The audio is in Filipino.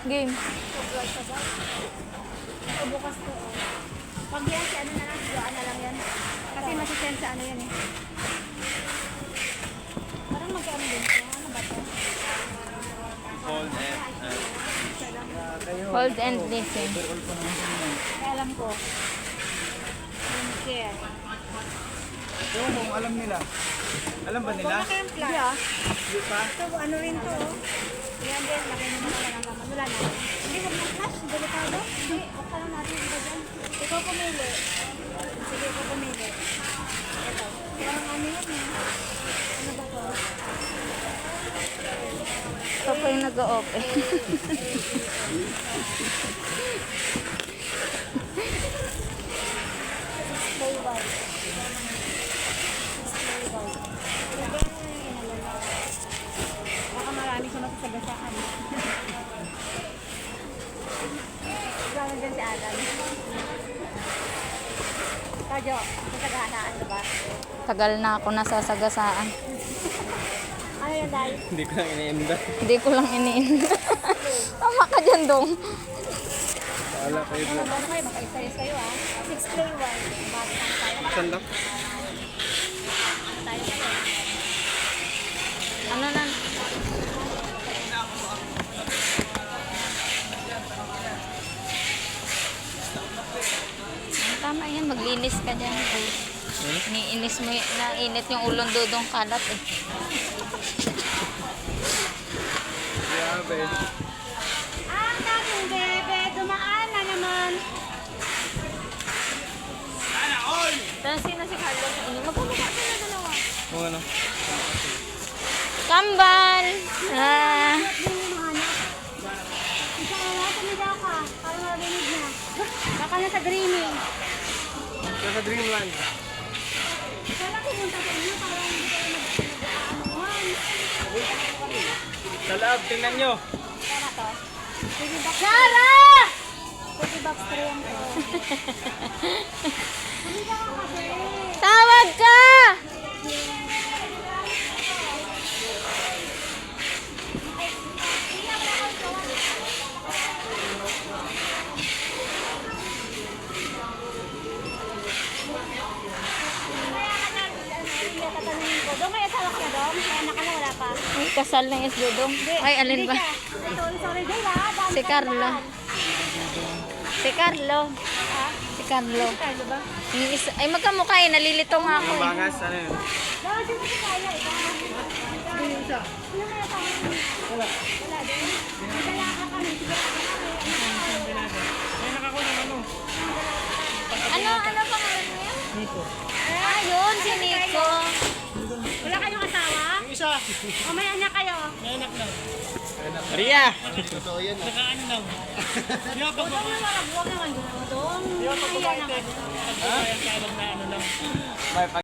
Game. O bukas to. Pag yan, si ano na lang, doan na lang yan. Kasi masisend sa ano yan eh. Parang magkano din siya. Ano ba to? Hold and listen. Kaya alam ko. Don't care. Ewan ko kung alam nila. Alam ba nila? Wala kayong flash. Hindi pa? Ito, ano rin to. Yan din, laki naman wala ng laman. Wala na. Hindi, huwag ng flash. Delikado. Hindi, huwag ka lang natin iba dyan. Ikaw pumili. Sige, ikaw pumili. Ito. Parang ano yan eh. Ano ba to? Ito po yung nag-o-open. Display white. Display white. Baka marami siya masasagasaan. Gano'n din si Alan. Kadyo, masasagasaan ka ba? Tagal na ako nasasagasaan. Ano yan, Day? Hindi ko lang iniinda. Hindi ko lang iniin. Tama ka dyan, Dong. Wala kayo Ano ba kayo? Magkaisaris kayo ah. Display white. Bata tayo. Sandok? Tayo kayo. Ano na? Tama yan, maglinis ka dyan. Iniinis mo, nainit yung ulong dudong kalat eh. Grabe. Ang dating bebe, dumaan na naman. Saan sino si Carlo? Magkamukha sila dalawa. Kung ano? Kambal! Ah, Hindi mo mahanap. Isa ka na, tumigaw ka. Para marinig niya. Baka na sa dreaming. Sa Dreamland. Kala ko punta sa inyo para hindi kayo nag-aanuhan. Sa loob, tingnan nyo. Kaya to? Pwede box Sarah! Pwede box 3 yan to. Tumigaw ka kasi. tawag ka! Dong, may asawa ka na, Dong? May anak ka na, wala pa? Ay, kasal na yung dudong. Ay, alin ba? Sorry, Day, ha? Dami Si ka Carlo. dyan. Si Carlo. Ha? Si Carlo. Carlo ba? Yung isa, ay, magkamukha eh. Nalilito nga ako Ang eh. bangas, ano yun? Dong, sino si Carlo? Ikaw? Sino may asawa? Wala. Wala, din? Madala ka kami. Sige, Ano pangalan niya? Nico. Ah, yun, si Nico. wala kayong asawa? Yung isa. O may anak kayo? Maria! Totoo yan. Nakaano lang. Dong, huwag naman doon. Dong, may anak ka. May